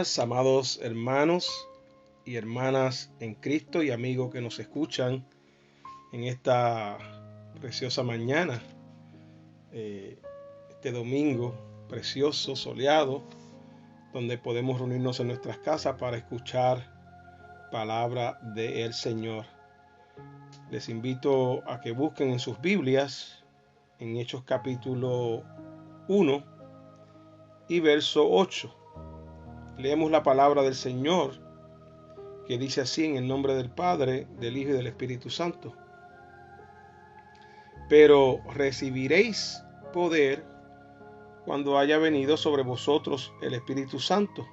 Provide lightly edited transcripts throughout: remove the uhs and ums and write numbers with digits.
días, amados hermanos y hermanas en Cristo y amigos que nos escuchan en esta preciosa mañana, este domingo precioso, soleado, donde podemos reunirnos en nuestras casas para escuchar palabra del Señor. Les invito a que busquen en sus Biblias, en Hechos capítulo 1 y verso 8. Leemos la palabra del Señor, que dice así: en el nombre del Padre, del Hijo y del Espíritu Santo. Pero recibiréis poder cuando haya venido sobre vosotros el Espíritu Santo,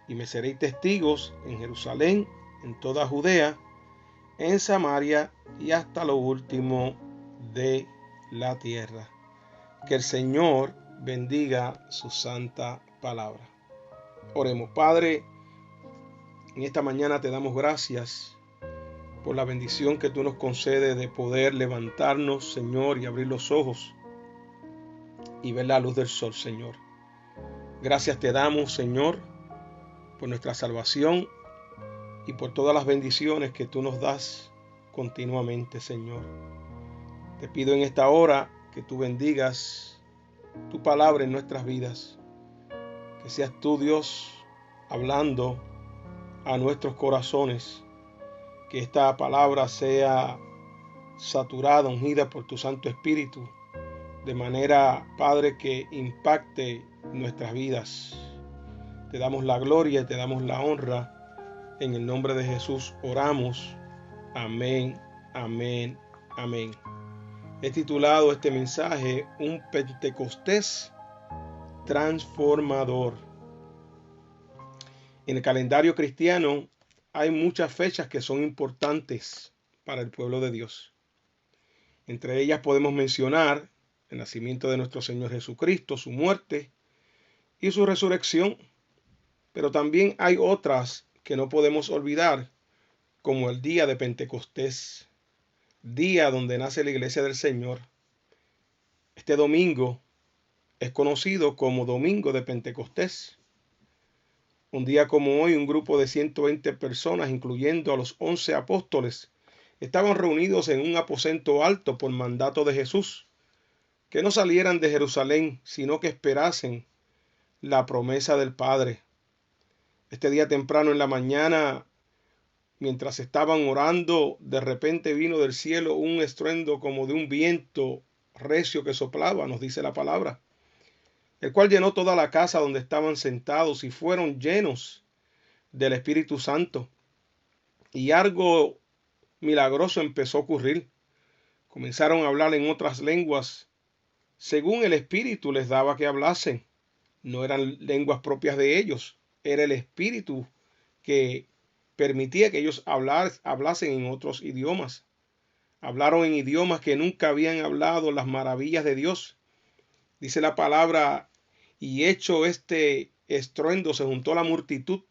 y me seréis testigos en Jerusalén, en toda Judea, en Samaria y hasta lo último de la tierra. Que el Señor bendiga su santa palabra. Oremos. Padre, en esta mañana te damos gracias por la bendición que tú nos concedes de poder levantarnos, Señor, y abrir los ojos y ver la luz del sol, Señor. Gracias te damos, Señor, por nuestra salvación y por todas las bendiciones que tú nos das continuamente, Señor. Te pido en esta hora que tú bendigas tu palabra en nuestras vidas, que seas tú, Dios, hablando a nuestros corazones, que esta palabra sea saturada, ungida por tu Santo Espíritu, de manera, Padre, que impacte nuestras vidas. Te damos la gloria y te damos la honra. En el nombre de Jesús oramos. Amén, amén, amén. He titulado este mensaje Un Pentecostés transformador. En el calendario cristiano hay muchas fechas que son importantes para el pueblo de Dios. Entre ellas podemos mencionar el nacimiento de nuestro Señor Jesucristo, su muerte y su resurrección. Pero también hay otras que no podemos olvidar, como el día de Pentecostés, día donde nace la iglesia del Señor. Este domingo es conocido como Domingo de Pentecostés. Un día como hoy, un grupo de 120 personas, incluyendo a los 11 apóstoles, estaban reunidos en un aposento alto por mandato de Jesús, que no salieran de Jerusalén, sino que esperasen la promesa del Padre. Este día temprano en la mañana, mientras estaban orando, de repente vino del cielo un estruendo como de un viento recio que soplaba, nos dice la palabra, el cual llenó toda la casa donde estaban sentados y fueron llenos del Espíritu Santo. Y algo milagroso empezó a ocurrir. Comenzaron a hablar en otras lenguas, según el Espíritu les daba que hablasen. No eran lenguas propias de ellos, era el Espíritu que permitía que ellos hablasen en otros idiomas. Hablaron en idiomas que nunca habían hablado las maravillas de Dios. Dice la palabra: y hecho este estruendo se juntó la multitud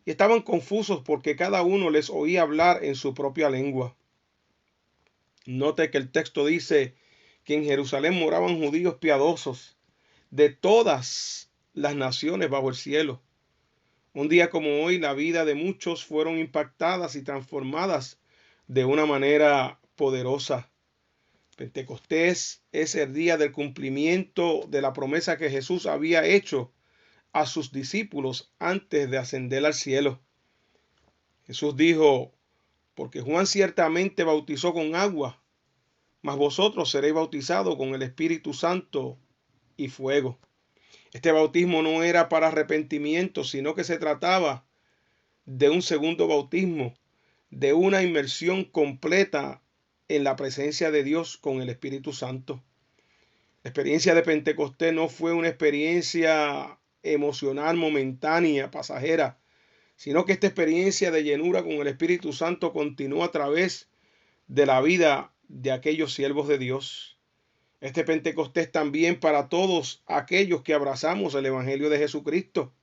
y estaban confusos porque cada uno les oía hablar en su propia lengua. Note que el texto dice que en Jerusalén moraban judíos piadosos de todas las naciones bajo el cielo. Un día como hoy, la vida de muchos fueron impactadas y transformadas de una manera poderosa. Pentecostés es el día del cumplimiento de la promesa que Jesús había hecho a sus discípulos antes de ascender al cielo. Jesús dijo: porque Juan ciertamente bautizó con agua, mas vosotros seréis bautizados con el Espíritu Santo y fuego. Este bautismo no era para arrepentimiento, sino que se trataba de un segundo bautismo, de una inmersión completa en la presencia de Dios con el Espíritu Santo. La experiencia de Pentecostés no fue una experiencia emocional, momentánea, pasajera, sino que esta experiencia de llenura con el Espíritu Santo continuó a través de la vida de aquellos siervos de Dios. Este Pentecostés también para todos aquellos que abrazamos el Evangelio de Jesucristo.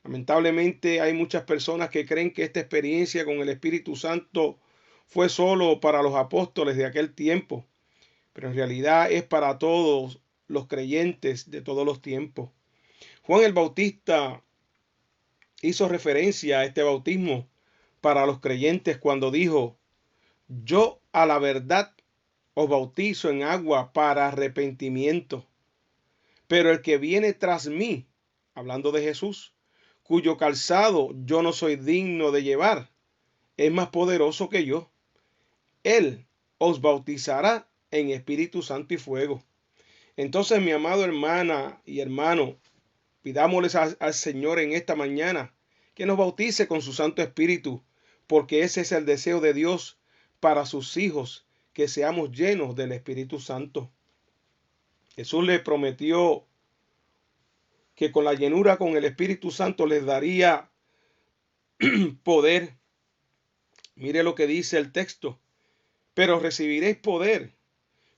Lamentablemente hay muchas personas que creen que esta experiencia con el Espíritu Santo fue solo para los apóstoles de aquel tiempo, pero en realidad es para todos los creyentes de todos los tiempos. Juan el Bautista hizo referencia a este bautismo para los creyentes cuando dijo: yo a la verdad os bautizo en agua para arrepentimiento, pero el que viene tras mí, hablando de Jesús, cuyo calzado yo no soy digno de llevar, es más poderoso que yo. Él os bautizará en Espíritu Santo y fuego. Entonces, mi amado hermana y hermano, pidámosles al Señor en esta mañana que nos bautice con su Santo Espíritu, porque ese es el deseo de Dios para sus hijos, que seamos llenos del Espíritu Santo. Jesús le prometió que con la llenura con el Espíritu Santo les daría poder. Mire lo que dice el texto: pero recibiréis poder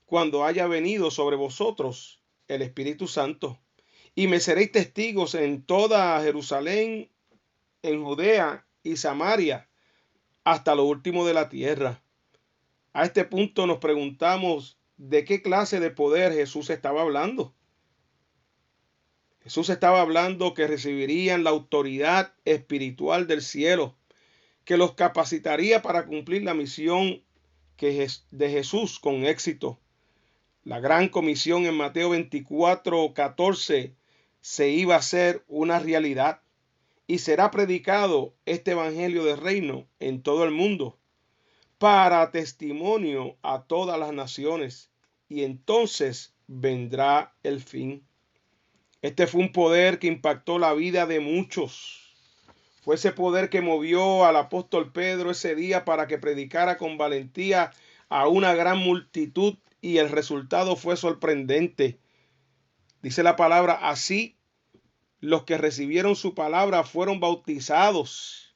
cuando haya venido sobre vosotros el Espíritu Santo, y me seréis testigos en toda Jerusalén, en Judea y Samaria, hasta lo último de la tierra. A este punto nos preguntamos de qué clase de poder Jesús estaba hablando. Jesús estaba hablando que recibirían la autoridad espiritual del cielo, que los capacitaría para cumplir la misión de Jesús con éxito. La gran comisión en Mateo 24:14 se iba a hacer una realidad, y será predicado este evangelio del reino en todo el mundo para testimonio a todas las naciones, y entonces vendrá el fin. Este fue un poder que impactó la vida de muchos. Fue ese poder que movió al apóstol Pedro ese día para que predicara con valentía a una gran multitud, y el resultado fue sorprendente. Dice la palabra: así los que recibieron su palabra fueron bautizados,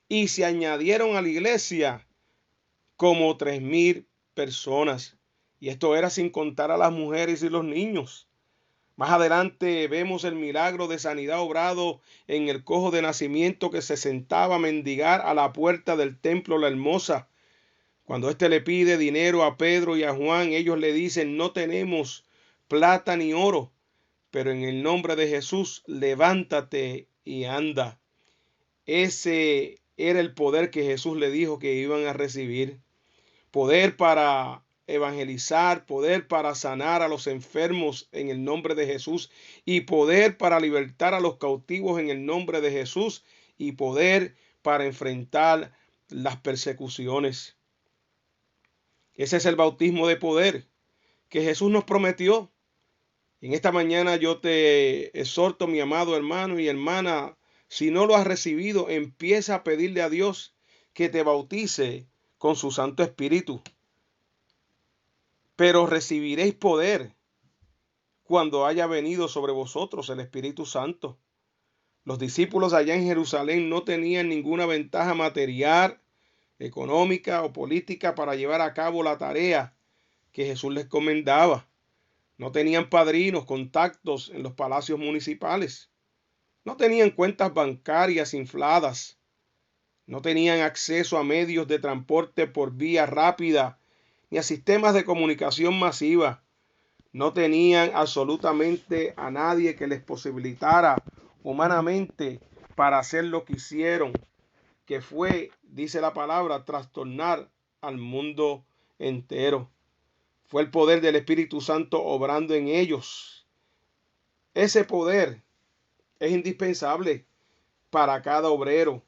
y se añadieron a la iglesia como 3,000 personas. Y esto era sin contar a las mujeres y los niños. Más adelante vemos el milagro de sanidad obrado en el cojo de nacimiento que se sentaba a mendigar a la puerta del templo La Hermosa. Cuando éste le pide dinero a Pedro y a Juan, ellos le dicen: no tenemos plata ni oro, pero en el nombre de Jesús, levántate y anda. Ese era el poder que Jesús le dijo que iban a recibir. Poder para evangelizar, poder para sanar a los enfermos en el nombre de Jesús, y poder para libertar a los cautivos en el nombre de Jesús, y poder para enfrentar las persecuciones. Ese es el bautismo de poder que Jesús nos prometió. En esta mañana yo te exhorto, mi amado hermano y hermana, si no lo has recibido, empieza a pedirle a Dios que te bautice con su Santo Espíritu. Pero recibiréis poder cuando haya venido sobre vosotros el Espíritu Santo. Los discípulos allá en Jerusalén no tenían ninguna ventaja material, económica o política para llevar a cabo la tarea que Jesús les encomendaba. No tenían padrinos, contactos en los palacios municipales. No tenían cuentas bancarias infladas. No tenían acceso a medios de transporte por vía rápida ni a sistemas de comunicación masiva. No tenían absolutamente a nadie que les posibilitara humanamente para hacer lo que hicieron, que fue, dice la palabra, trastornar al mundo entero. Fue el poder del Espíritu Santo obrando en ellos. Ese poder es indispensable para cada obrero,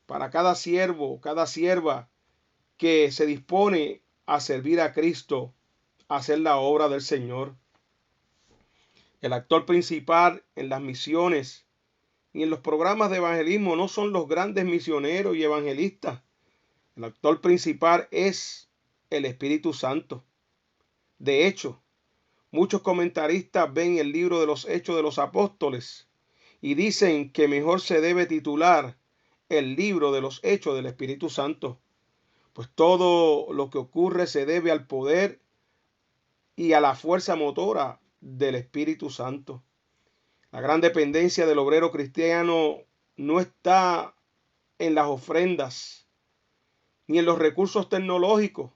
para cada siervo, cada sierva que se dispone a servir a Cristo, a hacer la obra del Señor. El actor principal en las misiones y en los programas de evangelismo no son los grandes misioneros y evangelistas. El actor principal es el Espíritu Santo. De hecho, muchos comentaristas ven el libro de los Hechos de los Apóstoles y dicen que mejor se debe titular el libro de los Hechos del Espíritu Santo, pues todo lo que ocurre se debe al poder y a la fuerza motora del Espíritu Santo. La gran dependencia del obrero cristiano no está en las ofrendas, ni en los recursos tecnológicos,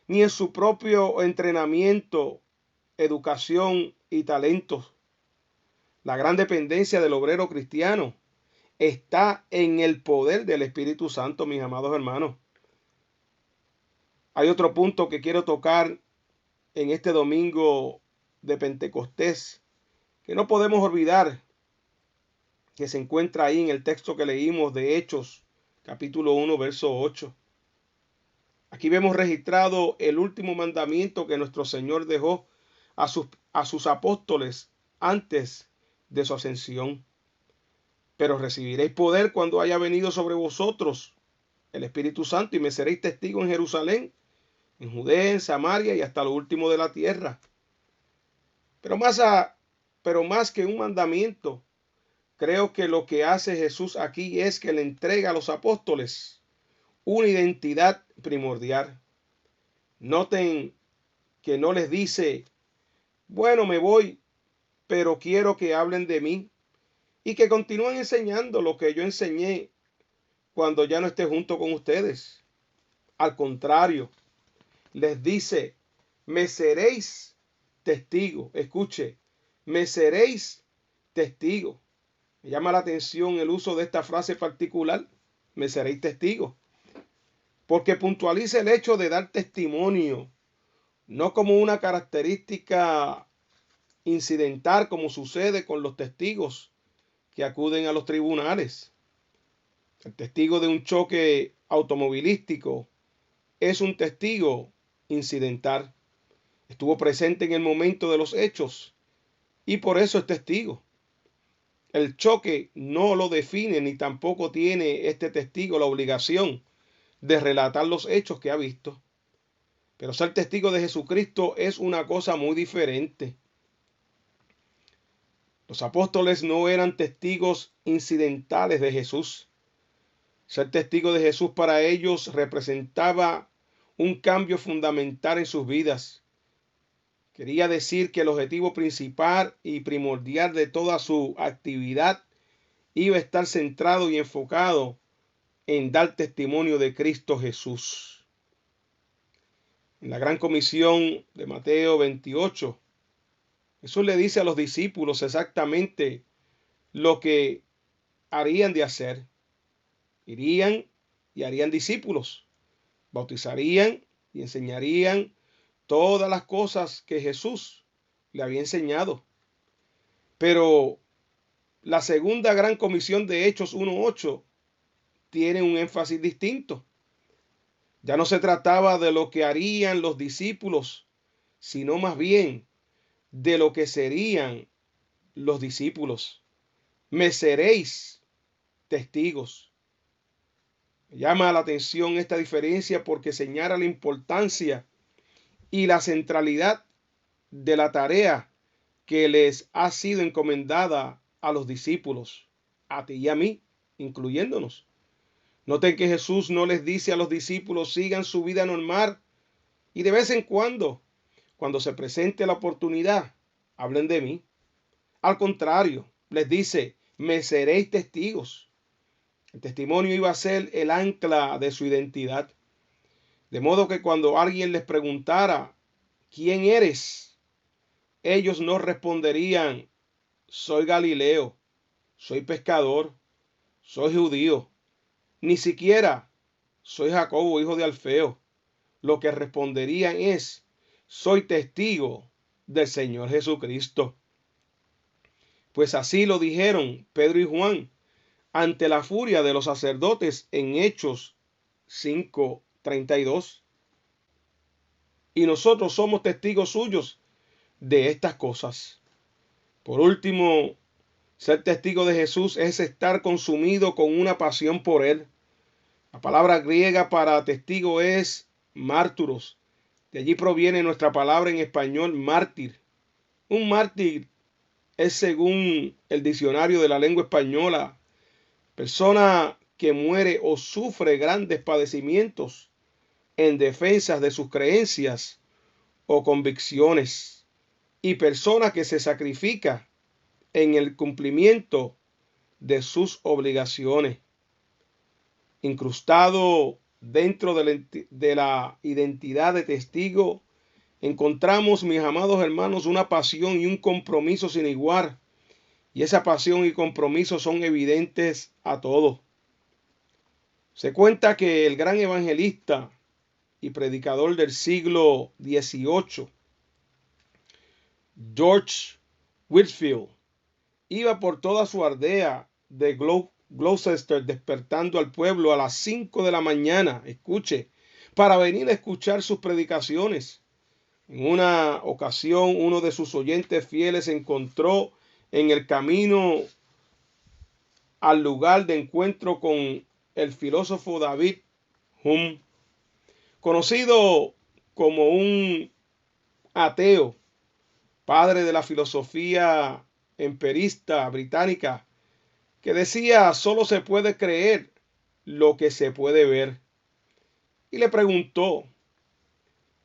ni en su propio entrenamiento, educación y talentos. La gran dependencia del obrero cristiano está en el poder del Espíritu Santo, mis amados hermanos. Hay otro punto que quiero tocar en este domingo de Pentecostés, que no podemos olvidar, que se encuentra ahí en el texto que leímos de Hechos, capítulo 1, verso 8. Aquí vemos registrado el último mandamiento que nuestro Señor dejó a sus apóstoles antes de su ascensión. Pero recibiréis poder cuando haya venido sobre vosotros el Espíritu Santo, y me seréis testigos en Jerusalén, en Judea, en Samaria y hasta lo último de la tierra. Pero más que un mandamiento, creo que lo que hace Jesús aquí es que le entrega a los apóstoles una identidad primordial. Noten que no les dice, bueno, me voy, pero quiero que hablen de mí, y que continúen enseñando lo que yo enseñé cuando ya no esté junto con ustedes. Al contrario, les dice, me seréis testigo. Escuche, me seréis testigo. Me llama la atención el uso de esta frase particular, me seréis testigo, porque puntualiza el hecho de dar testimonio, no como una característica incidental como sucede con los testigos que acuden a los tribunales. El testigo de un choque automovilístico es un testigo incidental. Estuvo presente en el momento de los hechos y por eso es testigo. El choque no lo define, ni tampoco tiene este testigo la obligación de relatar los hechos que ha visto. Pero ser testigo de Jesucristo es una cosa muy diferente. Los apóstoles no eran testigos incidentales de Jesús. Ser testigo de Jesús para ellos representaba un cambio fundamental en sus vidas. Quería decir que el objetivo principal y primordial de toda su actividad iba a estar centrado y enfocado en dar testimonio de Cristo Jesús. En la gran comisión de Mateo 28, Jesús le dice a los discípulos exactamente lo que harían de hacer. Irían y harían discípulos, bautizarían y enseñarían todas las cosas que Jesús le había enseñado. Pero la segunda gran comisión de Hechos 1:8 tiene un énfasis distinto. Ya no se trataba de lo que harían los discípulos, sino más bien de lo que serían los discípulos. Me seréis testigos. Me llama la atención esta diferencia porque señala la importancia y la centralidad de la tarea que les ha sido encomendada a los discípulos, a ti y a mí, incluyéndonos. Noten que Jesús no les dice a los discípulos sigan su vida normal y de vez en cuando se presente la oportunidad, hablen de mí. Al contrario, les dice, me seréis testigos. El testimonio iba a ser el ancla de su identidad. De modo que cuando alguien les preguntara, ¿quién eres? Ellos no responderían, soy Galileo, soy pescador, soy judío. Ni siquiera, soy Jacobo, hijo de Alfeo. Lo que responderían es, soy testigo del Señor Jesucristo. Pues así lo dijeron Pedro y Juan ante la furia de los sacerdotes en Hechos 5:32. Y nosotros somos testigos suyos de estas cosas. Por último, ser testigo de Jesús es estar consumido con una pasión por Él. La palabra griega para testigo es márturos. De allí proviene nuestra palabra en español mártir. Un mártir es, según el diccionario de la lengua española, persona que muere o sufre grandes padecimientos en defensa de sus creencias o convicciones, y persona que se sacrifica en el cumplimiento de sus obligaciones. Incrustado dentro de la identidad de testigo, encontramos, mis amados hermanos, una pasión y un compromiso sin igual Y esa pasión y compromiso son evidentes a todos. Se cuenta que el gran evangelista y predicador del siglo XVIII, George Whitefield, iba por toda su aldea de Gloucester despertando al pueblo a las 5 de la mañana, escuche, para venir a escuchar sus predicaciones. En una ocasión, uno de sus oyentes fieles se encontró en el camino al lugar de encuentro con el filósofo David Hume, conocido como un ateo, padre de la filosofía empirista británica, que decía: solo se puede creer lo que se puede ver. Y le preguntó: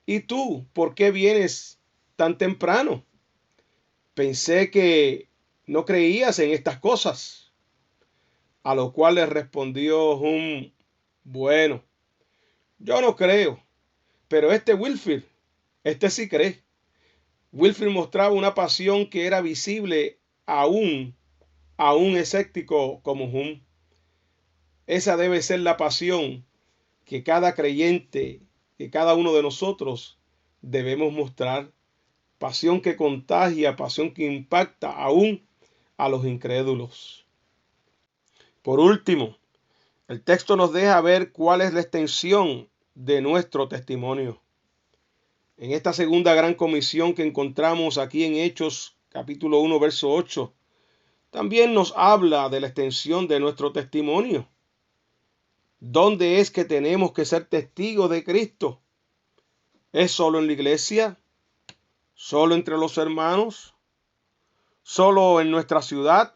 ¿y tú por qué vienes tan temprano? Pensé que no creías en estas cosas. A lo cual le respondió Hume: bueno, yo no creo, pero Wilfrid, este sí cree. Wilfrid mostraba una pasión que era visible aún a un escéptico como Hume. Esa debe ser la pasión que cada creyente, que cada uno de nosotros debemos mostrar. Pasión que contagia, pasión que impacta aún a los incrédulos. Por último, el texto nos deja ver cuál es la extensión de nuestro testimonio. En esta segunda gran comisión que encontramos aquí en Hechos capítulo 1, verso 8, también nos habla de la extensión de nuestro testimonio. ¿Dónde es que tenemos que ser testigos de Cristo? ¿Es solo en la iglesia? ¿Solo entre los hermanos? ¿Solo en nuestra ciudad?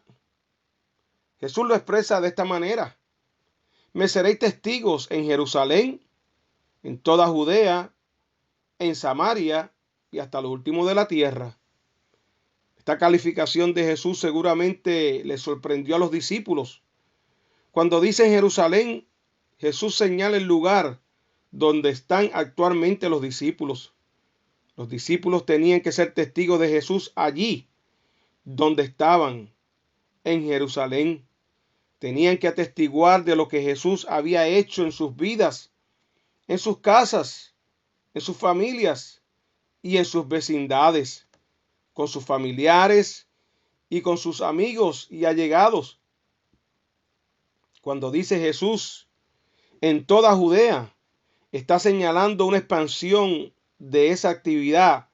Jesús lo expresa de esta manera: me seréis testigos en Jerusalén, en toda Judea, en Samaria y hasta lo último de la tierra. Esta calificación de Jesús seguramente le sorprendió a los discípulos. Cuando dice Jerusalén, Jesús señala el lugar donde están actualmente los discípulos. Los discípulos tenían que ser testigos de Jesús allí donde estaban, en Jerusalén. Tenían que atestiguar de lo que Jesús había hecho en sus vidas, en sus casas, en sus familias y en sus vecindades, con sus familiares y con sus amigos y allegados. Cuando dice Jesús en toda Judea, está señalando una expansión de esa actividad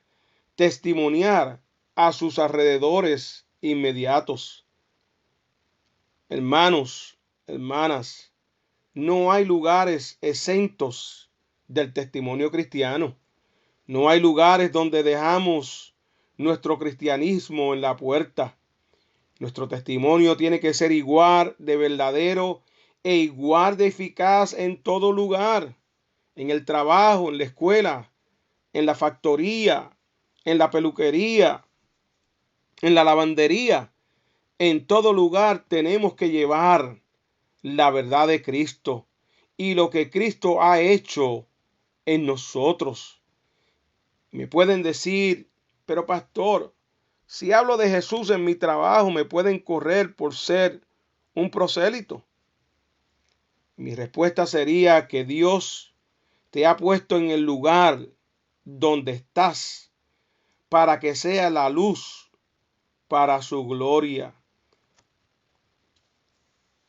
testimonial a sus alrededores inmediatos. Hermanos, hermanas, no hay lugares exentos del testimonio cristiano. No hay lugares donde dejamos nuestro cristianismo en la puerta. Nuestro testimonio tiene que ser igual de verdadero e igual de eficaz en todo lugar. En el trabajo, en la escuela, en la factoría, en la peluquería, en la lavandería. En todo lugar tenemos que llevar la verdad de Cristo y lo que Cristo ha hecho en nosotros. Me pueden decir: pero pastor, si hablo de Jesús en mi trabajo, me pueden correr por ser un prosélito. Mi respuesta sería que Dios te ha puesto en el lugar donde estás para que sea la luz para su gloria.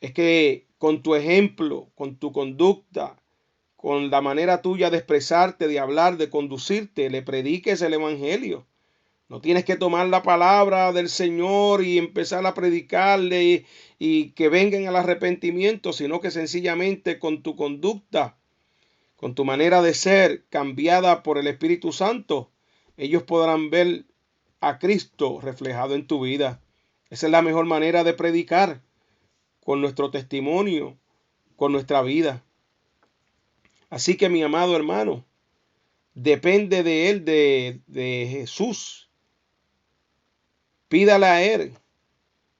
Es que con tu ejemplo, con tu conducta, con la manera tuya de expresarte, de hablar, de conducirte, le prediques el evangelio. No tienes que tomar la palabra del Señor y empezar a predicarle y que vengan al arrepentimiento, sino que sencillamente con tu conducta, con tu manera de ser cambiada por el Espíritu Santo, ellos podrán ver a Cristo reflejado en tu vida. Esa es la mejor manera de predicar, con nuestro testimonio, con nuestra vida. Así que, mi amado hermano, depende de él, de Jesús. Pídale a él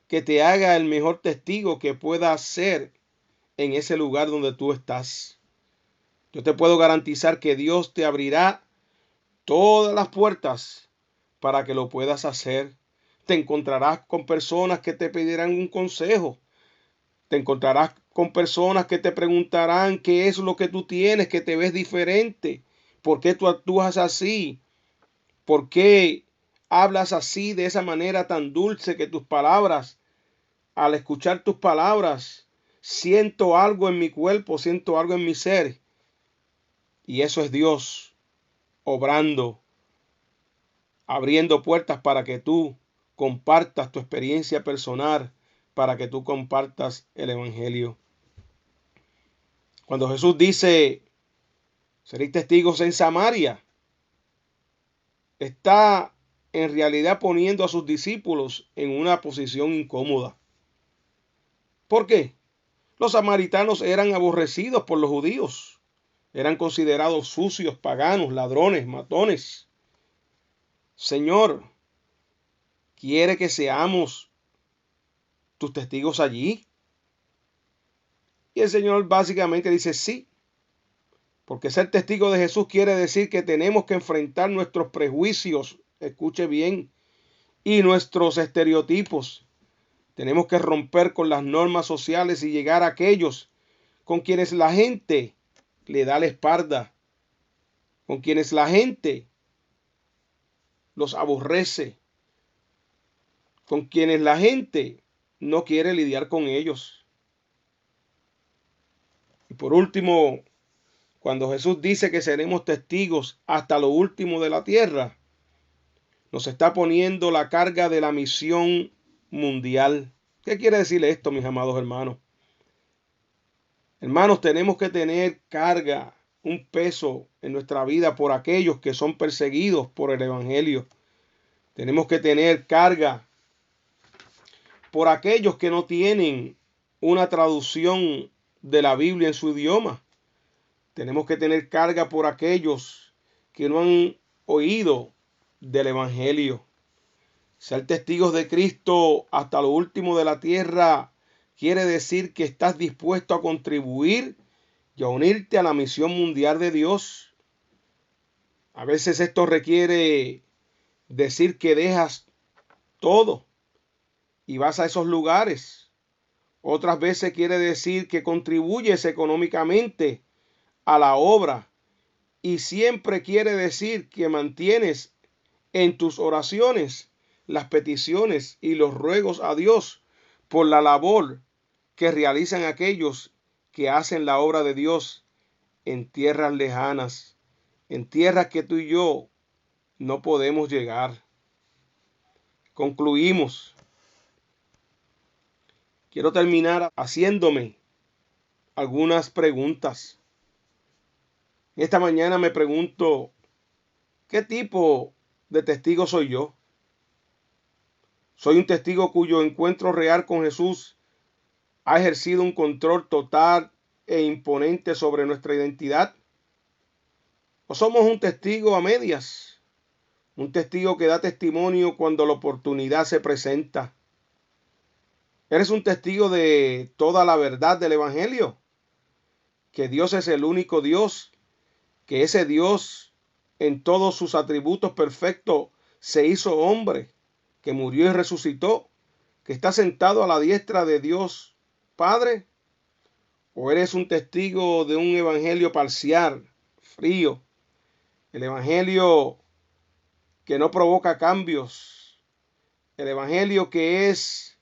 que te haga el mejor testigo que pueda ser en ese lugar donde tú estás. Yo te puedo garantizar que Dios te abrirá todas las puertas para que lo puedas hacer. Te encontrarás con personas que te pedirán un consejo. Te encontrarás con personas que te preguntarán qué es lo que tú tienes, que te ves diferente. ¿Por qué tú actúas así? ¿Por qué hablas así, de esa manera tan dulce, que tus palabras, al escuchar tus palabras, siento algo en mi cuerpo, siento algo en mi ser? Y eso es Dios obrando, abriendo puertas para que tú compartas tu experiencia personal, para que tú compartas el Evangelio. Cuando Jesús dice, seréis testigos en Samaria, está en realidad poniendo a sus discípulos en una posición incómoda. ¿Por qué? Los samaritanos eran aborrecidos por los judíos. Eran considerados sucios, paganos, ladrones, matones. Señor, ¿quiere que seamos tus testigos allí? Y el Señor básicamente dice sí, porque ser testigo de Jesús quiere decir que tenemos que enfrentar nuestros prejuicios, escuche bien, y nuestros estereotipos. Tenemos que romper con las normas sociales y llegar a aquellos con quienes la gente le da la espalda, con quienes la gente los aborrece, con quienes la gente no quiere lidiar con ellos. Y por último, cuando Jesús dice que seremos testigos hasta lo último de la tierra, nos está poniendo la carga de la misión mundial. ¿Qué quiere decir esto, mis amados hermanos? Hermanos, tenemos que tener carga, un peso en nuestra vida por aquellos que son perseguidos por el Evangelio. Tenemos que tener carga por aquellos que no tienen una traducción de la Biblia en su idioma. Tenemos que tener carga por aquellos que no han oído del Evangelio. Ser testigos de Cristo hasta lo último de la tierra quiere decir que estás dispuesto a contribuir y a unirte a la misión mundial de Dios. A veces esto requiere decir que dejas todo y vas a esos lugares. Otras veces quiere decir que contribuyes económicamente a la obra, y siempre quiere decir que mantienes en tus oraciones las peticiones y los ruegos a Dios por la labor que realizan aquellos que hacen la obra de Dios en tierras lejanas, en tierras que tú y yo no podemos llegar. Concluimos. Quiero terminar haciéndome algunas preguntas. Esta mañana me pregunto, ¿qué tipo de testigo soy yo? ¿Soy un testigo cuyo encuentro real con Jesús ha ejercido un control total e imponente sobre nuestra identidad? ¿O somos un testigo a medias? Un testigo que da testimonio cuando la oportunidad se presenta. ¿Eres un testigo de toda la verdad del Evangelio? Que Dios es el único Dios, que ese Dios en todos sus atributos perfectos se hizo hombre, que murió y resucitó, que está sentado a la diestra de Dios Padre. ¿O eres un testigo de un evangelio parcial, frío, el evangelio que no provoca cambios, el evangelio que es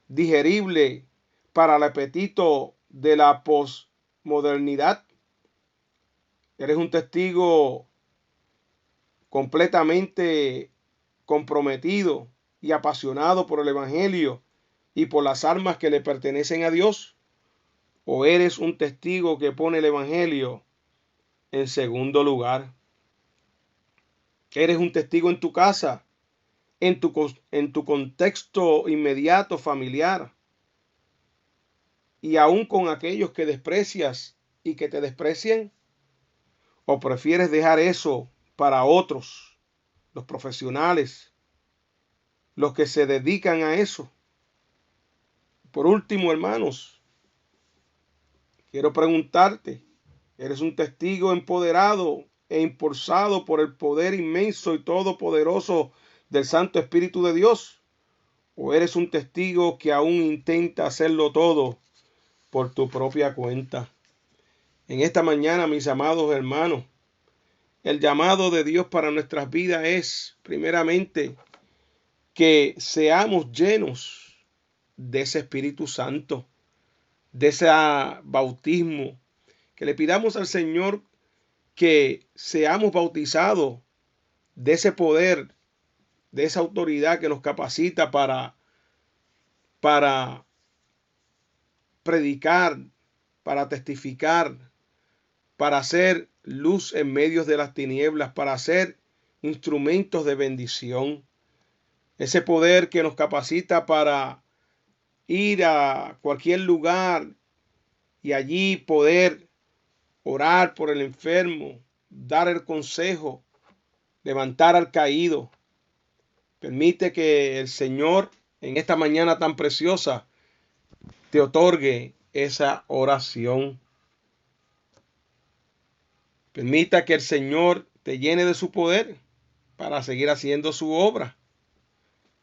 digerible para el apetito de la posmodernidad? ¿Eres un testigo completamente comprometido y apasionado por el evangelio y por las almas que le pertenecen a Dios? ¿O eres un testigo que pone el evangelio en segundo lugar? ¿Eres un testigo en tu casa, en tu contexto inmediato familiar, y aún con aquellos que desprecias y que te desprecian? ¿O prefieres dejar eso para otros, los profesionales, los que se dedican a eso? Por último, hermanos, quiero preguntarte, ¿eres un testigo empoderado e impulsado por el poder inmenso y todopoderoso del Santo Espíritu de Dios? ¿O eres un testigo que aún intenta hacerlo todo por tu propia cuenta? En esta mañana, mis amados hermanos, el llamado de Dios para nuestras vidas es, primeramente, que seamos llenos de ese Espíritu Santo, de ese bautismo, que le pidamos al Señor que seamos bautizados de ese poder, de esa autoridad que nos capacita para predicar, para testificar, para hacer luz en medio de las tinieblas, para hacer instrumentos de bendición. Ese poder que nos capacita para ir a cualquier lugar y allí poder orar por el enfermo, dar el consejo, levantar al caído. Permite que el Señor en esta mañana tan preciosa te otorgue esa oración. Permita que el Señor te llene de su poder para seguir haciendo su obra.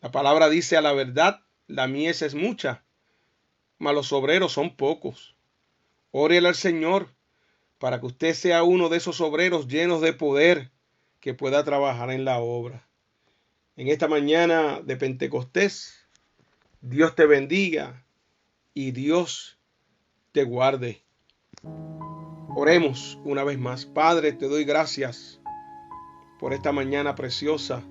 La palabra dice: a la verdad, la mies es mucha, mas los obreros son pocos. Órele al Señor para que usted sea uno de esos obreros llenos de poder que pueda trabajar en la obra. En esta mañana de Pentecostés, Dios te bendiga y Dios te guarde. Oremos una vez más. Padre, te doy gracias por esta mañana preciosa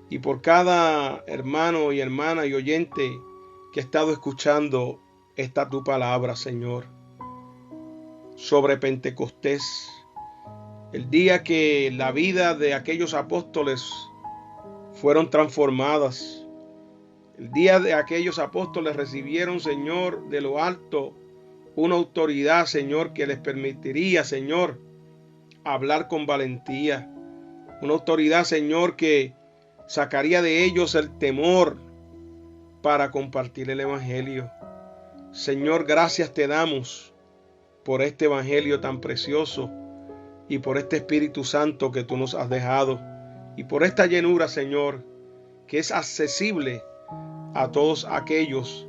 y por cada hermano y hermana y oyente que ha estado escuchando esta tu palabra, Señor, sobre Pentecostés, el día que la vida de aquellos apóstoles fueron transformadas, el día de aquellos apóstoles recibieron, Señor, de lo alto una autoridad, Señor, que les permitiría, Señor, hablar con valentía, una autoridad, Señor, que sacaría de ellos el temor para compartir el evangelio. Señor, gracias te damos por este evangelio tan precioso y por este Espíritu Santo que tú nos has dejado y por esta llenura, Señor, que es accesible a todos aquellos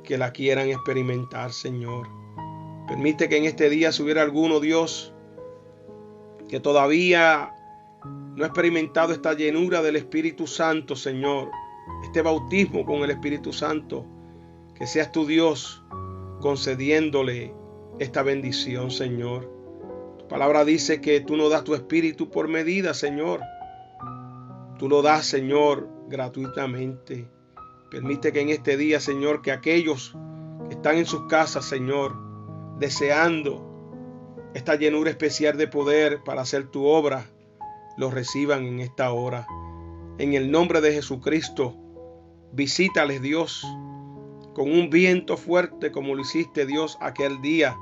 que la quieran experimentar, Señor. Permite que en este día, si hubiera alguno, Dios, que todavía no ha experimentado esta llenura del Espíritu Santo, Señor, este bautismo con el Espíritu Santo, que seas tu Dios concediéndole esta bendición, Señor. Tu palabra dice que tú no das tu Espíritu por medida, Señor. Tú lo das, Señor, gratuitamente. Permite que en este día, Señor, que aquellos que están en sus casas, Señor, deseando esta llenura especial de poder para hacer tu obra, los reciban en esta hora. En el nombre de Jesucristo, visítales, Dios, con un viento fuerte como lo hiciste, Dios, aquel día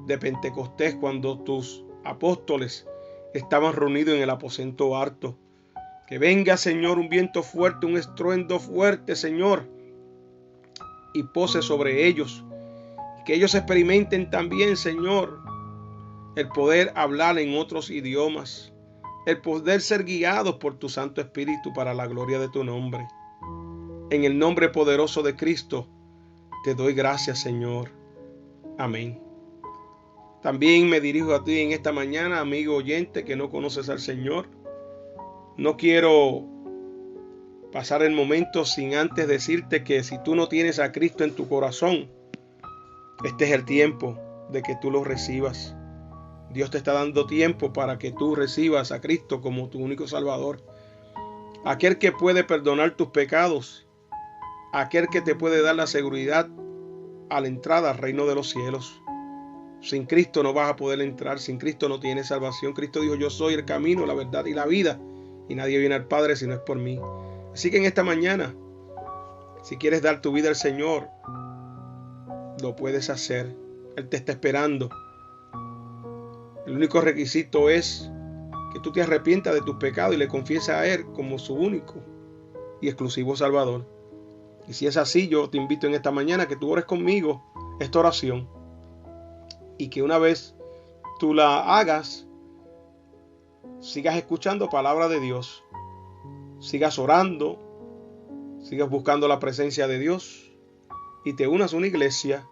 de Pentecostés cuando tus apóstoles estaban reunidos en el aposento alto. Que venga, Señor, un viento fuerte, un estruendo fuerte, Señor, y pose sobre ellos. Que ellos experimenten también, Señor, el poder hablar en otros idiomas, el poder ser guiados por tu Santo Espíritu para la gloria de tu nombre. En el nombre poderoso de Cristo, te doy gracias, Señor. Amén. También me dirijo a ti en esta mañana, amigo oyente que no conoces al Señor. No quiero pasar el momento sin antes decirte que si tú no tienes a Cristo en tu corazón, este es el tiempo de que tú lo recibas. Dios te está dando tiempo para que tú recibas a Cristo como tu único Salvador. Aquel que puede perdonar tus pecados, aquel que te puede dar la seguridad a la entrada al reino de los cielos. Sin Cristo no vas a poder entrar, sin Cristo no tienes salvación. Cristo dijo: yo soy el camino, la verdad y la vida, y nadie viene al Padre si no es por mí. Así que en esta mañana, si quieres dar tu vida al Señor, lo puedes hacer. Él te está esperando. El único requisito es que tú te arrepientas de tus pecados y le confieses a Él como su único y exclusivo Salvador. Y si es así, yo te invito en esta mañana que tú ores conmigo esta oración y que una vez tú la hagas, sigas escuchando palabra de Dios, sigas orando, sigas buscando la presencia de Dios y te unas a una iglesia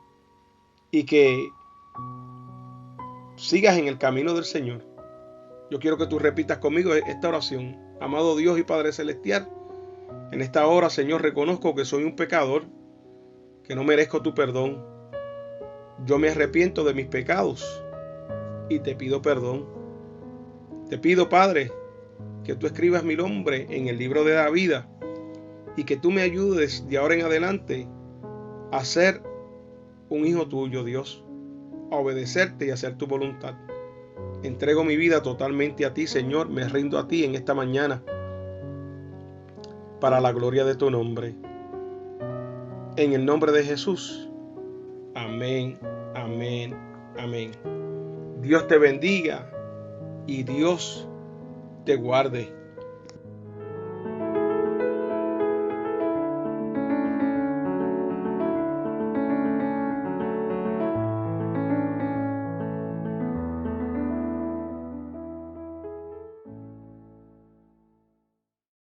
y que sigas en el camino del Señor. Yo quiero que tú repitas conmigo esta oración. Amado Dios y Padre Celestial, en esta hora, Señor, reconozco que soy un pecador, que no merezco tu perdón. Yo me arrepiento de mis pecados y te pido perdón. Te pido, Padre, que tú escribas mi nombre en el libro de la vida y que tú me ayudes de ahora en adelante a ser un hijo tuyo, Dios, a obedecerte y a hacer tu voluntad. Entrego mi vida totalmente a ti, Señor, me rindo a ti en esta mañana para la gloria de tu nombre. En el nombre de Jesús. Amén, amén, amén. Dios te bendiga y Dios te guarde.